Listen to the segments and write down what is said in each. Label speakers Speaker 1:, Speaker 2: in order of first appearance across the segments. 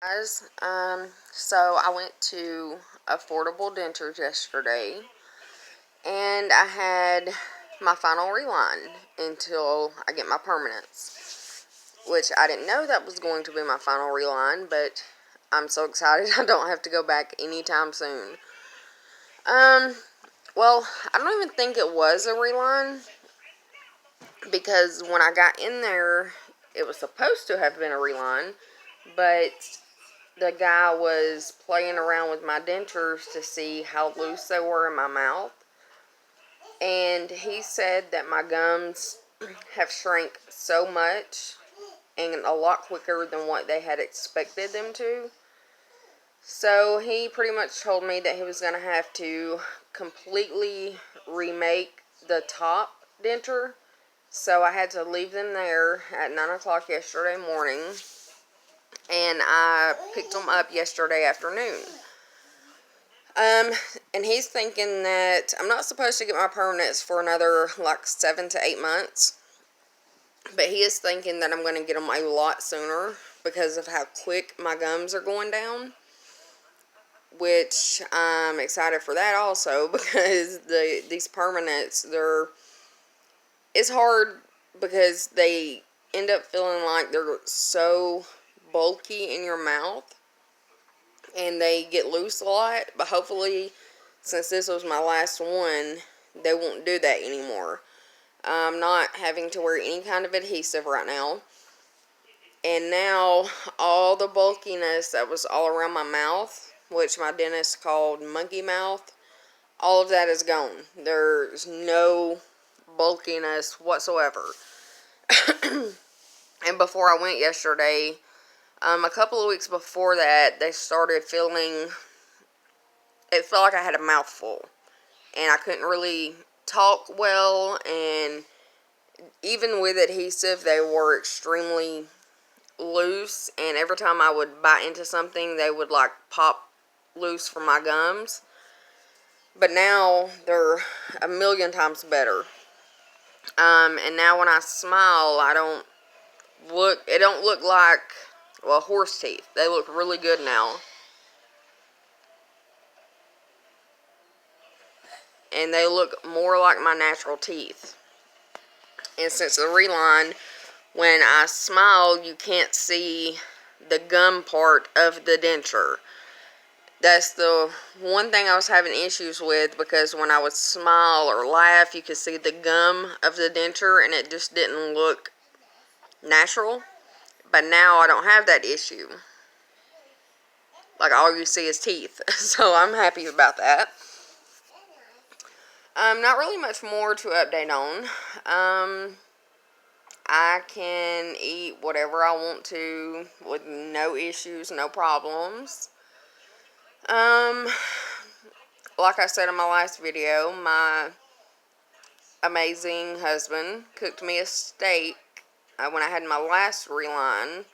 Speaker 1: Guys, so I went to Affordable Dentures yesterday, and I had my final reline until I get my permanents, which I didn't know that was going to be my final reline, but I'm so excited I don't have to go back anytime soon. Um, well, I don't even think it was a reline, because when I got in there, it was supposed to have been a reline, but the guy was playing around with my dentures to see how loose they were in my mouth. And he said that my gums have shrank so much and a lot quicker than what they had expected them to. So he pretty much told me that he was going to have to completely remake the top denture. So I had to leave them there at 9 o'clock yesterday morning, and I picked them up yesterday afternoon. And he's thinking that I'm not supposed to get my permanents for another like 7 to 8 months, but he is thinking that I'm going to get them a lot sooner because of how quick my gums are going down, which I'm excited for that also, because these permanents, it's hard because they end up feeling like they're so bulky in your mouth and they get loose a lot. But hopefully, since this was my last one, they won't do that anymore. I'm not having to wear any kind of adhesive right now. And now all the bulkiness that was all around my mouth, which my dentist called monkey mouth, all of that is gone. There's no bulkiness whatsoever. And before I went yesterday, a couple of weeks before that, they started feeling, it felt like I had a mouthful. And I couldn't really talk well, and even with adhesive, they were extremely loose, and every time I would bite into something, they would like pop loose from my gums. But now they're a million times better. And now when I smile, it don't look like, well, horse teeth. They look really good now. And they look more like my natural teeth. And since the Reline, when I smile, you can't see the gum part of the denture. That's the one thing I was having issues with, because when I would smile or laugh, you could see the gum of the denture and it just didn't look natural. But now I don't have that issue. Like, all you see is teeth. So I'm happy about that. Not really much more to update on. I can eat whatever I want to with no issues, no problems. Like I said in my last video, my amazing husband cooked me a steak when I had my last Reline,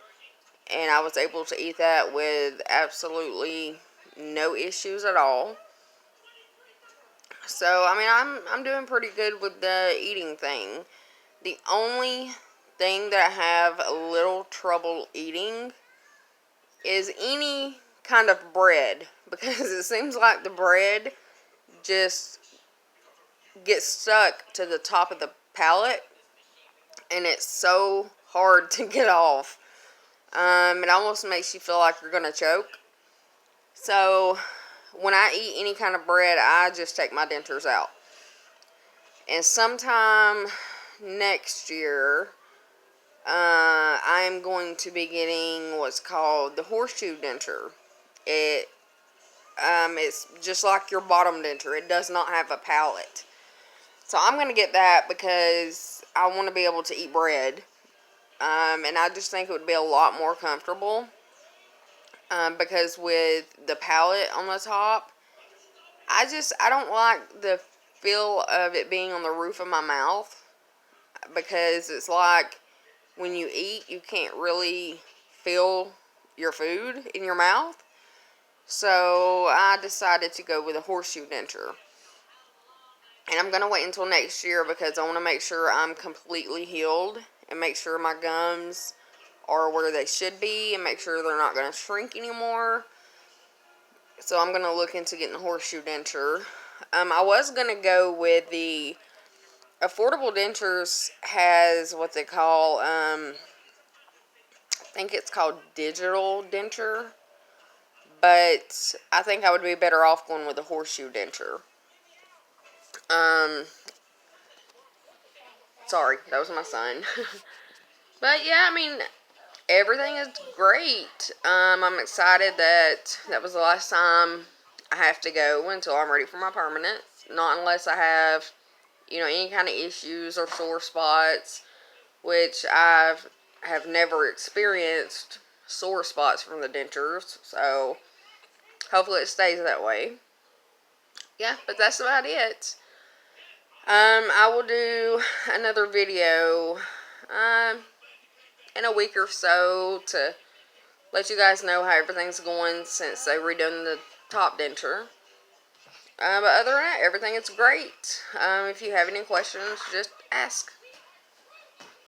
Speaker 1: and I was able to eat that with absolutely no issues at all. So, I mean, I'm doing pretty good with the eating thing. The only thing that I have a little trouble eating is any kind of bread, because it seems like the bread just gets stuck to the top of the palate, and it's so hard to get off. It almost makes you feel like you're going to choke. So when I eat any kind of bread, I just take my dentures out. And sometime next year, I'm going to be getting what's called the horseshoe denture. It's just like your bottom denture. It does not have a palate. So I'm going to get that because I want to be able to eat bread. And I just think it would be a lot more comfortable. Because with the palate on the top, I don't like the feel of it being on the roof of my mouth. Because it's like when you eat, you can't really feel your food in your mouth. So I decided to go with a horseshoe denture. And I'm going to wait until next year because I want to make sure I'm completely healed and make sure my gums are where they should be and make sure they're not going to shrink anymore. So I'm going to look into getting a horseshoe denture. I was going to go with the Affordable Dentures has what they call, I think it's called digital denture. But I think I would be better off going with a horseshoe denture. Sorry, that was my son. But yeah, I mean, everything is great. I'm excited that was the last time I have to go until I'm ready for my permanent. Not unless I have, any kind of issues or sore spots, which have never experienced sore spots from the dentures. So hopefully it stays that way. Yeah, but that's about it. I will do another video in a week or so to let you guys know how everything's going since they redone the top denture. But other than that, everything is great. If you have any questions, just ask.